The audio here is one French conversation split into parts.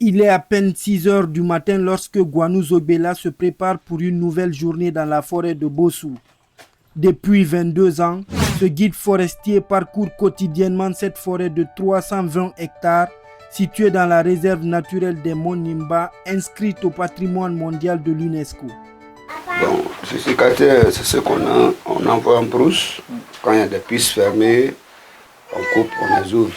Il est à peine 6 heures du matin lorsque Gwanou Zobela se prépare pour une nouvelle journée dans la forêt de Bossou. Depuis 22 ans, ce guide forestier parcourt quotidiennement cette forêt de 320 hectares située dans la réserve naturelle des monts Nimba, inscrite au patrimoine mondial de l'UNESCO. Bon, ce cicateur, c'est ce on envoie en brousse. Quand il y a des pistes fermées, on coupe, on les ouvre.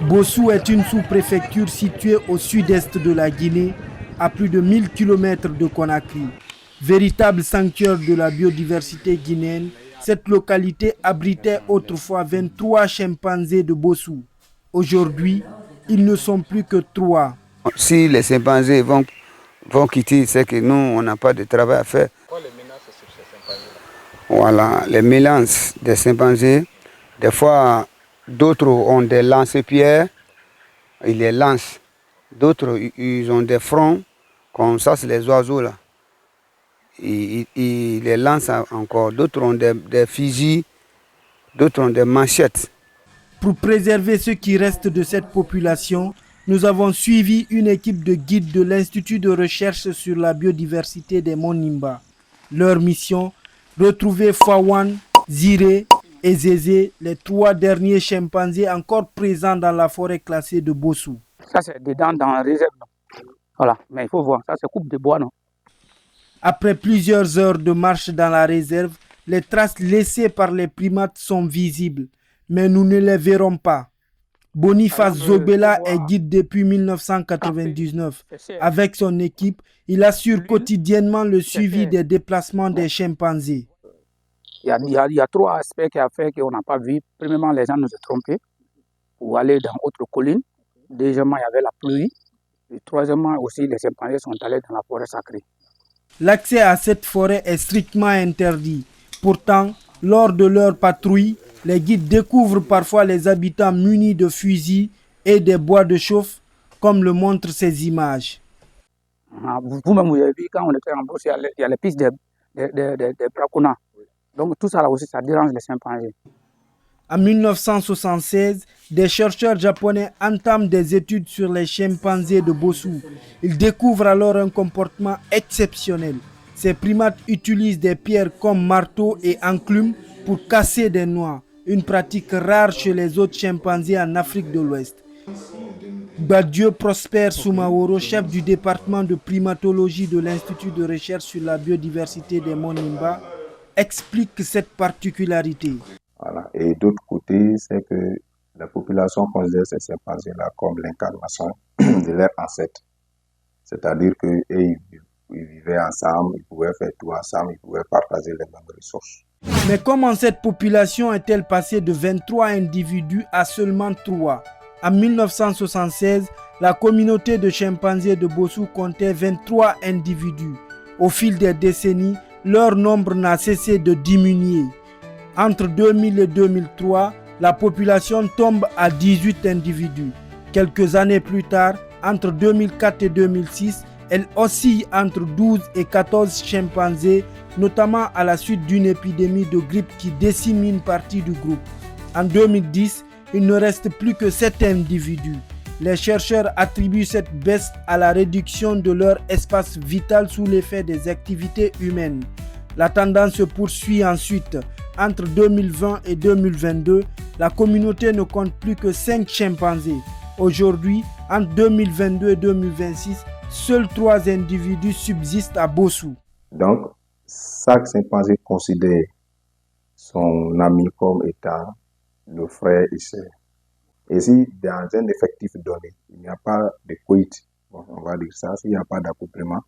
Bossou est une sous-préfecture située au sud-est de la Guinée, à plus de 1000 km de Conakry. Véritable sanctuaire de la biodiversité guinéenne, cette localité abritait autrefois 23 chimpanzés de Bossou. Aujourd'hui, ils ne sont plus que 3. Si les chimpanzés vont quitter, c'est que nous, on n'a pas de travail à faire. Quoi les menaces sur ces chimpanzés-là? Voilà, les mélanges des chimpanzés. Des fois, d'autres ont des lance-pierres, ils les lancent. D'autres, ils ont des fronts, comme ça, c'est les oiseaux là. Ils les lancent encore. D'autres ont des fusils, d'autres ont des machettes. Pour préserver ce qui reste de cette population, nous avons suivi une équipe de guides de l'Institut de recherche sur la biodiversité des monts Nimba. Leur mission, retrouver Fawan, Ziré et Zézé, les 3 derniers chimpanzés encore présents dans la forêt classée de Bossou. Ça, c'est dedans dans la réserve. Voilà, mais il faut voir, ça, c'est coupe de bois, non? Après plusieurs heures de marche dans la réserve, les traces laissées par les primates sont visibles, mais nous ne les verrons pas. Boniface Zobela est guide depuis 1999. Avec son équipe, il assure quotidiennement le suivi des déplacements des chimpanzés. Il y a 3 aspects qui ont fait qu'on n'a pas vu. Premièrement, les gens nous ont trompés pour aller dans autre colline. Deuxièmement, il y avait la pluie. Et troisièmement, aussi, les chimpanzés sont allés dans la forêt sacrée. L'accès à cette forêt est strictement interdit. Pourtant, lors de leur patrouille, les guides découvrent parfois les habitants munis de fusils et des bois de chauffe, comme le montrent ces images. Vous-même, vous avez vu, quand on était en brousse, il y a les pistes des braconats. Donc tout ça là aussi, ça dérange les chimpanzés. En 1976, des chercheurs japonais entament des études sur les chimpanzés de Bossou. Ils découvrent alors un comportement exceptionnel. Ces primates utilisent des pierres comme marteau et enclume pour casser des noix, une pratique rare chez les autres chimpanzés en Afrique de l'Ouest. Badieu Prosper Soumaoro, chef du département de primatologie de l'Institut de recherche sur la biodiversité des monts Nimba, explique cette particularité. Voilà. Et d'autre côté, c'est que la population considère ces chimpanzés-là comme l'incarnation de leurs ancêtres. C'est-à-dire qu'ils vivaient ensemble, ils pouvaient faire tout ensemble, ils pouvaient partager les mêmes ressources. Mais comment cette population est-elle passée de 23 individus à seulement 3? En 1976, la communauté de chimpanzés de Bossou comptait 23 individus. Au fil des décennies, leur nombre n'a cessé de diminuer. Entre 2000 et 2003, la population tombe à 18 individus. Quelques années plus tard, entre 2004 et 2006, elle oscille entre 12 et 14 chimpanzés, notamment à la suite d'une épidémie de grippe qui décime une partie du groupe. En 2010, il ne reste plus que 7 individus. Les chercheurs attribuent cette baisse à la réduction de leur espace vital sous l'effet des activités humaines. La tendance se poursuit ensuite. Entre 2020 et 2022, la communauté ne compte plus que 5 chimpanzés. Aujourd'hui, entre 2022 et 2026, seuls 3 individus subsistent à Bossou. Donc, chaque chimpanzé considère son ami comme étant le frère et sœur. Et si dans un effectif donné, il n'y a pas de coït, bon, on va dire ça, s'il n'y a pas d'accouplement,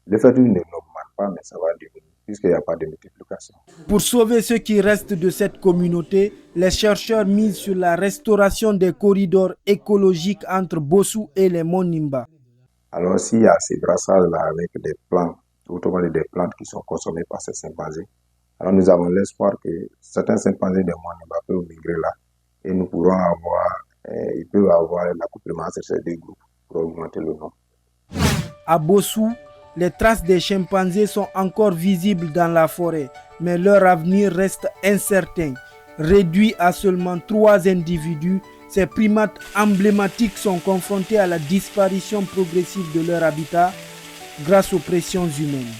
l'effectif ne augmente pas, mais ça va diminuer, puisqu'il n'y a pas de multiplication. Pour sauver ce qui reste de cette communauté, les chercheurs misent sur la restauration des corridors écologiques entre Bossou et les monts Nimba. Alors, s'il y a ces brassages-là avec des plantes, autrement dit des plantes qui sont consommées par ces chimpanzés, alors nous avons l'espoir que certains chimpanzés des monts Nimba peuvent migrer là et nous pourrons ils peuvent avoir l'accouplement sur ces 2 groupes pour augmenter le nombre. À Bossou, les traces des chimpanzés sont encore visibles dans la forêt, mais leur avenir reste incertain. Réduits à seulement 3 individus, Ces primates emblématiques sont confrontés à la disparition progressive de leur habitat grâce aux pressions humaines.